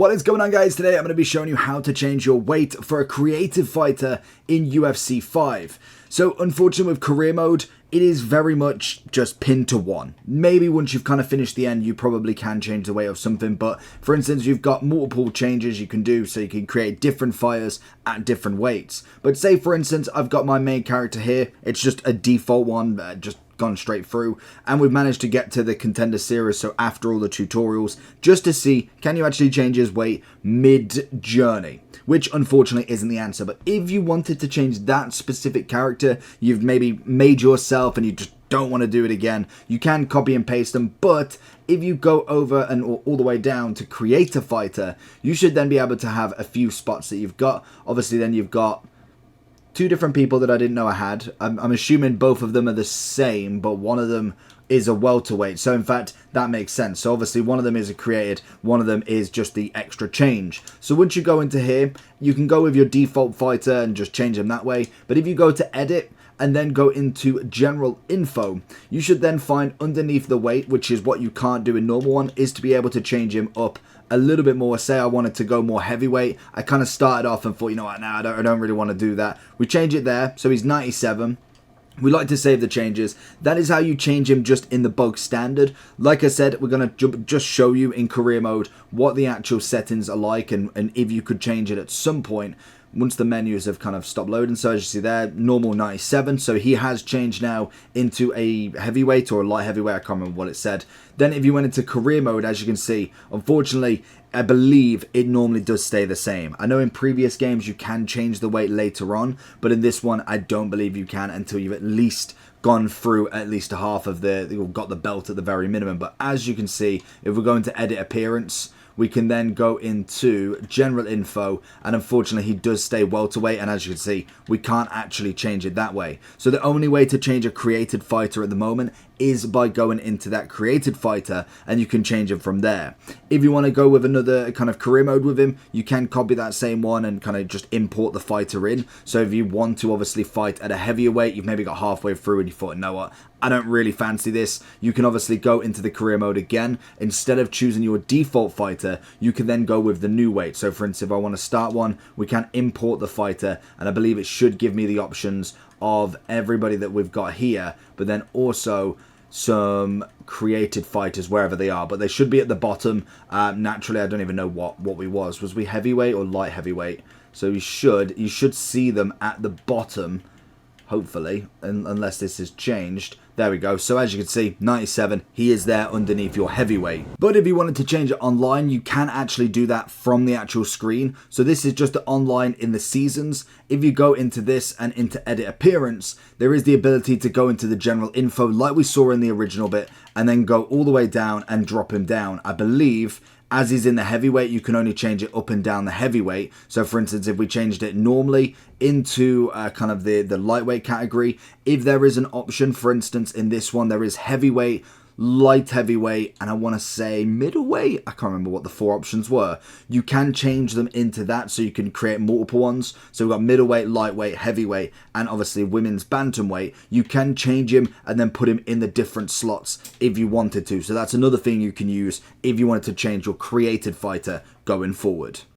What is going on, guys? Today I'm going to be showing you how to change your weight for a creative fighter in UFC 5. So unfortunately with career mode, it is very much just pinned to one. Maybe once you've kind of finished the end, you probably can change the weight of something, but for instance, you've got multiple changes you can do, so you can create different fighters at different weights. But say for instance, I've got my main character here, it's just a default one, just gone straight through, and we've managed to get to the contender series, so after all the tutorials, just to see, can you actually change his weight mid-journey? Which unfortunately isn't the answer. But if you wanted to change that specific character, you've maybe made yourself and you just don't want to do it again, you can copy and paste them. But if you go over and all the way down to create a fighter, you should then be able to have a few spots that you've got. Obviously then you've got two different people that I didn't know I had. I'm assuming both of them are the same, but one of them is a welterweight. So in fact, that makes sense. So obviously one of them is a created, one of them is just the extra change. So once you go into here, you can go with your default fighter and just change them that way. But if you go to edit and then go into general info, you should then find underneath the weight, which is what you can't do in normal one, is to be able to change him up a little bit more. Say I wanted to go more heavyweight. I kind of started off and thought, you know what, now I don't really want to do that. We change it there. So he's 97. We like to save the changes. That is how you change him just in the bug standard. Like I said, we're going to just show you in career mode what the actual settings are like, and if you could change it at some point once the menus have kind of stopped loading. So as you see there, normal 97. So he has changed now into a heavyweight or a light heavyweight. I can't remember what it said. Then if you went into career mode, as you can see, unfortunately, I believe it normally does stay the same. I know in previous games you can change the weight later on, but in this one I don't believe you can until you've at least gone through at least a half of you've got the belt at the very minimum. But as you can see, if we're going to edit appearance, we can then go into general info, and unfortunately he does stay welterweight, and as you can see, we can't actually change it that way. So the only way to change a created fighter at the moment is by going into that created fighter, and you can change him from there. If you want to go with another kind of career mode with him, you can copy that same one and kind of just import the fighter in. So if you want to obviously fight at a heavier weight, you've maybe got halfway through and you thought, you know what, I don't really fancy this, you can obviously go into the career mode again. Instead of choosing your default fighter, you can then go with the new weight. So for instance, if I want to start one, we can import the fighter, and I believe it should give me the options of everybody that we've got here, but then also some created fighters wherever they are, but they should be at the bottom. Naturally, I don't even know what we was we heavyweight or light heavyweight? So you should see them at the bottom, hopefully, unless this has changed. There we go. So as you can see, 97, he is there underneath your heavyweight. But if you wanted to change it online, you can actually do that from the actual screen. So this is just the online in the seasons. If you go into this and into edit appearance, there is the ability to go into the general info like we saw in the original bit, and then go all the way down and drop him down. I believe as he's in the heavyweight, you can only change it up and down the heavyweight. So for instance, if we changed it normally into kind of the lightweight category, if there is an option, for instance, in this one, there is heavyweight, light heavyweight, and I want to say middleweight. I can't remember what the four options were. You can change them into that, so you can create multiple ones. So we've got middleweight, lightweight, heavyweight, and obviously women's bantamweight. You can change him and then put him in the different slots if you wanted to. So that's another thing you can use if you wanted to change your created fighter going forward.